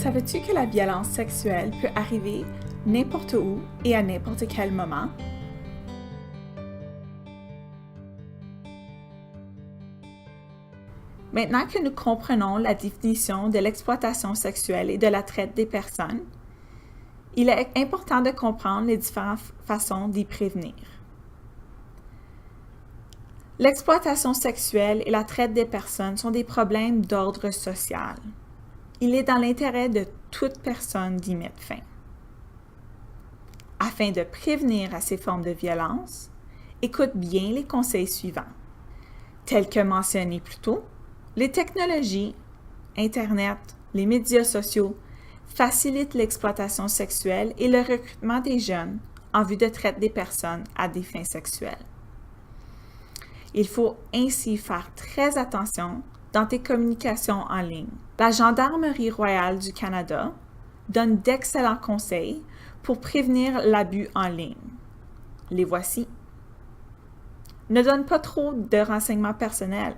Savais-tu que la violence sexuelle peut arriver n'importe où et à n'importe quel moment? Maintenant que nous comprenons la définition de l'exploitation sexuelle et de la traite des personnes, il est important de comprendre les différentes façons d'y prévenir. L'exploitation sexuelle et la traite des personnes sont des problèmes d'ordre social. Il est dans l'intérêt de toute personne d'y mettre fin. Afin de prévenir à ces formes de violence, écoute bien les conseils suivants. Tels que mentionnés plus tôt, les technologies, Internet, les médias sociaux facilitent l'exploitation sexuelle et le recrutement des jeunes en vue de traite des personnes à des fins sexuelles. Il faut ainsi faire très attention dans tes communications en ligne. La Gendarmerie royale du Canada donne d'excellents conseils pour prévenir l'abus en ligne. Les voici. Ne donne pas trop de renseignements personnels.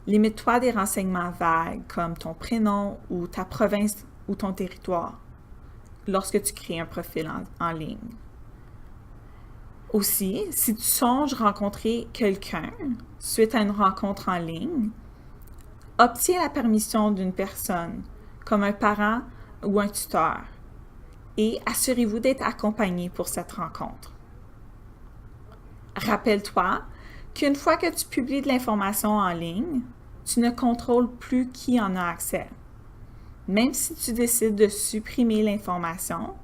Limite-toi des renseignements vagues comme ton prénom ou ta province ou ton territoire lorsque tu crées un profil en ligne. Aussi, si tu songes rencontrer quelqu'un suite à une rencontre en ligne, obtiens la permission d'une personne, comme un parent ou un tuteur, et assurez-vous d'être accompagné pour cette rencontre. Rappelle-toi qu'une fois que tu publies de l'information en ligne, tu ne contrôles plus qui en a accès. Même si tu décides de supprimer l'information,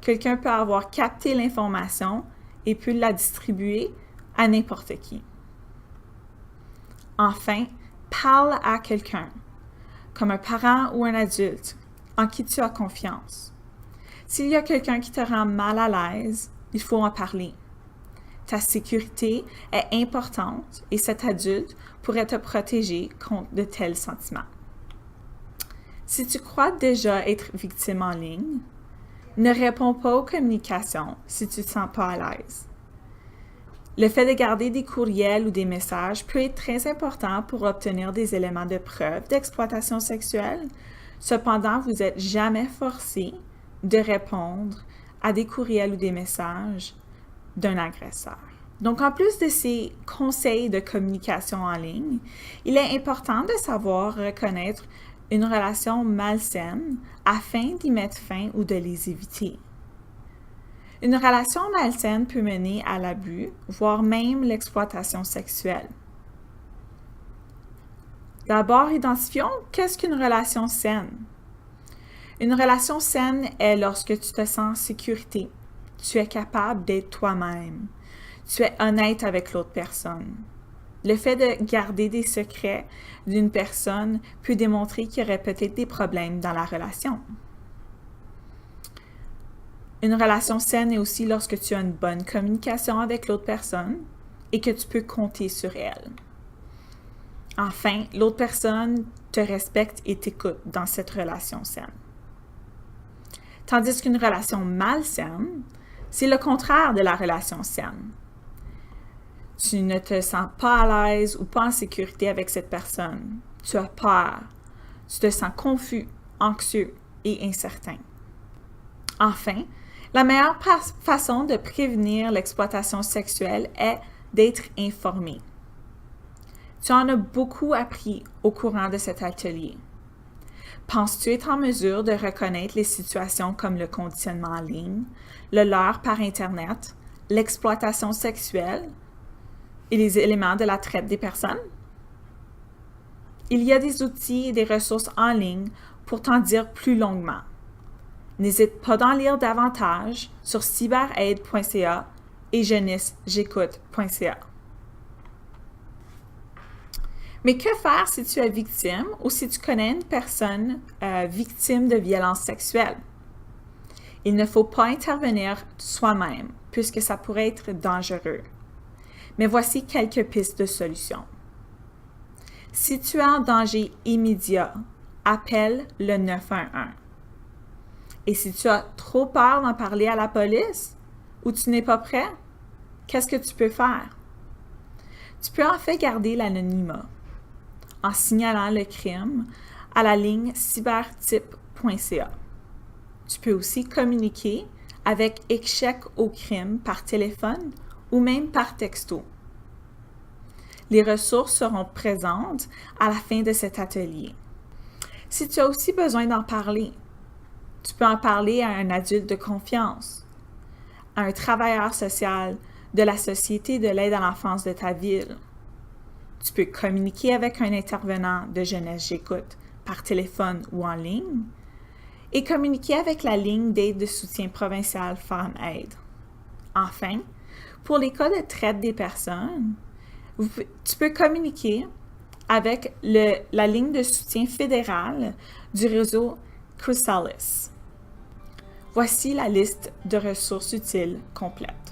quelqu'un peut avoir capté l'information et peut la distribuer à n'importe qui. Enfin, parle à quelqu'un, comme un parent ou un adulte, en qui tu as confiance. S'il y a quelqu'un qui te rend mal à l'aise, il faut en parler. Ta sécurité est importante et cet adulte pourrait te protéger contre de tels sentiments. Si tu crois déjà être victime en ligne, ne réponds pas aux communications si tu ne te sens pas à l'aise. Le fait de garder des courriels ou des messages peut être très important pour obtenir des éléments de preuve d'exploitation sexuelle. Cependant, vous n'êtes jamais forcé de répondre à des courriels ou des messages d'un agresseur. Donc, en plus de ces conseils de communication en ligne, il est important de savoir reconnaître une relation malsaine afin d'y mettre fin ou de les éviter. Une relation malsaine peut mener à l'abus, voire même l'exploitation sexuelle. D'abord, identifions qu'est-ce qu'une relation saine. Une relation saine est lorsque tu te sens en sécurité, tu es capable d'être toi-même, tu es honnête avec l'autre personne. Le fait de garder des secrets d'une personne peut démontrer qu'il y aurait peut-être des problèmes dans la relation. Une relation saine est aussi lorsque tu as une bonne communication avec l'autre personne et que tu peux compter sur elle. Enfin, l'autre personne te respecte et t'écoute dans cette relation saine. Tandis qu'une relation malsaine, c'est le contraire de la relation saine. Tu ne te sens pas à l'aise ou pas en sécurité avec cette personne. Tu as peur. Tu te sens confus, anxieux et incertain. Enfin, la meilleure façon de prévenir l'exploitation sexuelle est d'être informé. Tu en as beaucoup appris au courant de cet atelier. Penses-tu être en mesure de reconnaître les situations comme le conditionnement en ligne, le leurre par Internet, l'exploitation sexuelle et les éléments de la traite des personnes? Il y a des outils et des ressources en ligne pour t'en dire plus longuement. N'hésite pas d'en lire davantage sur cyberaide.ca et jeunesseJécoute.ca. Mais que faire si tu es victime ou si tu connais une personne victime de violences sexuelles? Il ne faut pas intervenir soi-même puisque ça pourrait être dangereux. Mais voici quelques pistes de solutions. Si tu es en danger immédiat, appelle le 911. Et si tu as trop peur d'en parler à la police ou tu n'es pas prêt, qu'est-ce que tu peux faire? Tu peux en fait garder l'anonymat en signalant le crime à la ligne cybertype.ca. Tu peux aussi communiquer avec Échec au crime par téléphone ou même par texto. Les ressources seront présentes à la fin de cet atelier. Si tu as aussi besoin d'en parler, tu peux en parler à un adulte de confiance, à un travailleur social de la Société de l'aide à l'enfance de ta ville. Tu peux communiquer avec un intervenant de Jeunesse J'écoute par téléphone ou en ligne et communiquer avec la ligne d'aide de soutien provincial Femmes Aide. Enfin, pour les cas de traite des personnes, tu peux communiquer avec la ligne de soutien fédéral du réseau Chrysalis. Voici la liste de ressources utiles complète.